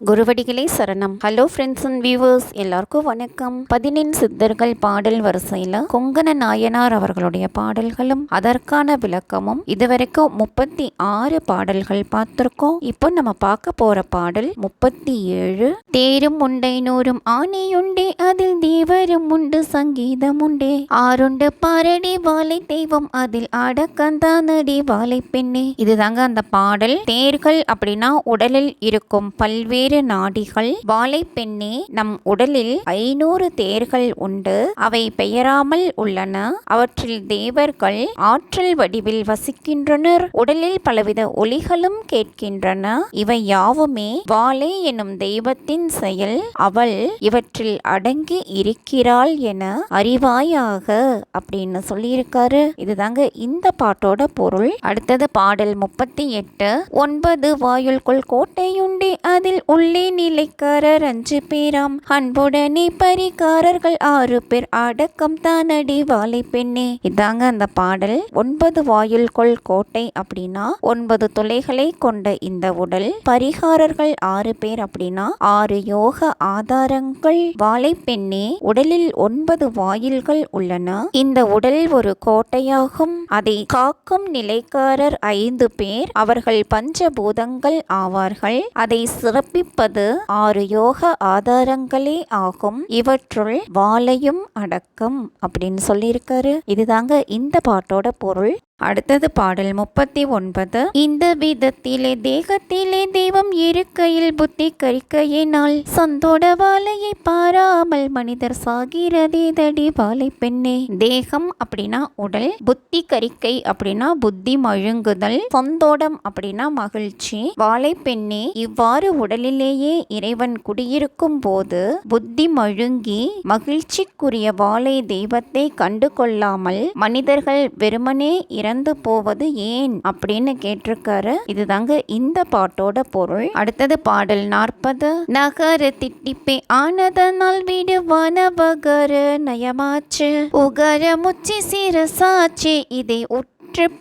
குருவடிகளே சரணம். Hello friends and viewers, எல்லாருக்கும் வணக்கம். 14 சித்தர்கள் பாடல் வரிசையில் கொங்கண நாயனார் அவர்களுடைய பாடல்களும் அதற்கான விளக்கமும் இதுவரைக்கும் 36 பாடல்கள் பார்த்துருக்கோம். இப்போ நம்ம பார்க்க போற பாடல் 37. தேரும் உண்டை நூறும் ஆணையுண்டே அதில் தேவரும் உண்டு சங்கீதம் உண்டே ஆறுண்டு பாரடி வாழை தெய்வம் அதில் அடக்கந்தானடி வாழை பெண்ணே. இதுதாங்க அந்த பாடல். தேர்கள் அப்படின்னா உடலில் இருக்கும் பல்வேறு நாடிகள். வாழை பெண்ணே, நம் உடலில் 500 தேர்கள் உண்டு. அவை பெயராமல் உள்ளன. அவற்றில் தேவர்கள் ஆற்றல் வடிவில் வசிக்கின்றனர். உடலில் பலவித ஒலிகளும் கேட்கின்றன. இவை யாவுமே வாழை எனும் தெய்வத்தின் செயல். அவள் இவற்றில் அடங்கி இருக்கிறாள் என அறிவாயாக அப்படின்னு சொல்லியிருக்காரு. இதுதாங்க இந்த பாட்டோட பொருள். அடுத்தது பாடல் 38. 9 வாயுள்குள் கோட்டையுண்டே அதில் உள்ளே நிலைக்காரர் 5 பேராம் அன்புடனே பரிகாரர்கள் 6 பேர் அடக்கம் தானடி வாழை பெண்ணே. இதாங்க அந்த பாடல். 9 வாயுள்குள் கோட்டை அப்படின்னா 9 துளைகளை கொண்ட இந்த உடல். பரிகாரர்கள் 6 பேர் அப்படின்னா 6 யோக ஆதாரங்கள். வாழை பெண்ணே, உடலில் 9 வாயில்கள் உள்ளன. இந்த உடல் ஒரு கோட்டையாகும். அதை காக்கும் நிலைக்காரர் 5 பேர். அவர்கள் பஞ்சபூதங்கள் ஆவார்கள். அதை சிறப்பிப்பது 6 யோக ஆதாரங்களே ஆகும். இவற்றுள் வாழையும் அடக்கம் அப்படின்னு சொல்லியிருக்காரு. இதுதாங்க இந்த பாட்டோட பொருள். அடுத்தது பாடல் 39. இந்த விதத்திலே தேகத்திலே தெய்வம் இருக்கையில் புத்தி கரிக்கையினால் சந்தோட வாழையை பாராமல் மனிதர் சாகிறதே தடி வாழை பெண்ணே. தேகம் அப்படின்னா உடல், புத்தி கரிக்கை அப்படின்னா புத்தி மழுங்குதல், சொந்தோடம் அப்படின்னா மகிழ்ச்சி. வாழை பெண்ணே, இவ்வாறு உடலிலேயே இறைவன் குடியிருக்கும் போது புத்தி மழுங்கி மகிழ்ச்சிக்குரிய வாழை தெய்வத்தை கண்டு கொள்ளாமல் மனிதர்கள் வெறுமனே இறந்து போவது ஏன் அப்படின்னு கேட்டிருக்காரு. இதுதாங்க இந்த பாட்டோட பொருள். அடுத்தது பாடல் 40. நகர திட்டிப்பே ஆனதனால் வீடு வனபகர நயமாச்சு உகர முச்சி சிரசாச்சு இதை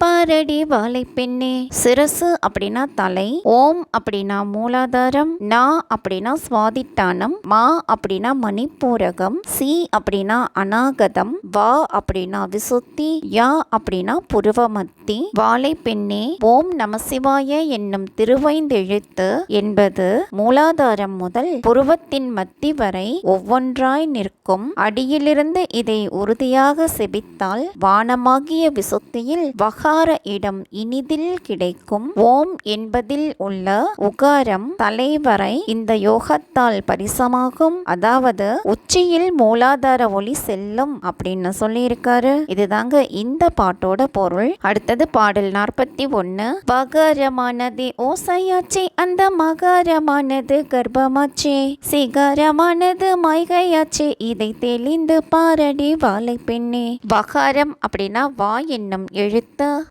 பாரடி வாழை பெண்ணே. சிரசு அப்படின்னா தலை, ஓம் அப்படின்னா மூலாதாரம், நா அப்படின்னா சுவாதிட்டானம், மா அப்படின்னா மணிப்பூரகம், சி அப்படின்னா அநாகதம், வா அப்படின்னா விசுத்தி, யா அப்படின்னா புருவமத்தி. வாழை பெண்ணே, ஓம் நமசிவாய என்னும் திருவைந்தெழுத்து என்பது மூலாதாரம் முதல் புருவத்தின் மத்தி வரை ஒவ்வொன்றாய் நிற்கும். அடியிலிருந்து இதை உறுதியாக செபித்தால் வானமாகிய விசுத்தியில் வகார இடம் இனிதில் கிடைக்கும். ஓம் என்பதில் உள்ள உகாரம் தலைவரை இந்த யோகத்தால் பரிசமாகும். அதாவது உச்சியில் மூலாதார ஒளி செல்லும் அப்படின்னு சொல்லியிருக்காரு. இதுதாங்க இந்த பாட்டோட பொருள். அடுத்தது பாடல் 41. பகரமானது ஓசையாச்சே அந்த மகாரமானது கர்ப்பமாச்சே சிகாரமானது மைகையாச்சே இதை தெளிந்து பாரடி வாழை பெண்ணே. பகாரம் அப்படின்னா வா என்னும் எழுத்து,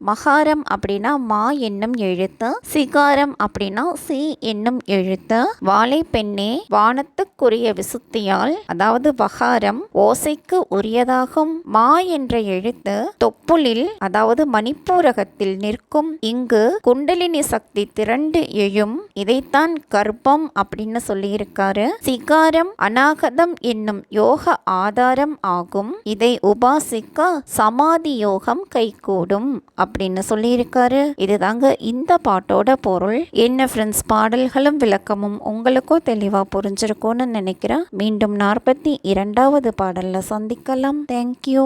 மகாரம் அப்படின்னா மா என்னும் எழுத்து, சிகாரம் அப்படின்னா சி என்னும் எழுத்து. வாழை பெண்ணே, வானத்துக்குரிய விசுத்தியால் அதாவது வகாரம் ஓசைக்கு உரியதாகும். மா என்ற எழுத்து தொப்புளில் அதாவது மணிப்பூரகத்தில் நிற்கும். இங்கு குண்டலினி சக்தி திரண்டு எழும். இதைத்தான் கர்ப்பம் அப்படின்னு சொல்லியிருக்காரு. சிகாரம் அநாகதம் என்னும் யோக ஆதாரம் ஆகும். இதை உபாசிக்க சமாதி யோகம் கைகூடும் அப்படின்னு சொல்லியிருக்காரு. இதுதாங்க இந்த பாட்டோட பொருள். என்ன ஃப்ரெண்ட்ஸ், பாடல்களும் விளக்கமும் உங்களுக்கும் தெளிவா புரிஞ்சிருக்கும்னு நினைக்கிறேன். மீண்டும் 42வது பாடல்ல சந்திக்கலாம். தேங்க்யூ.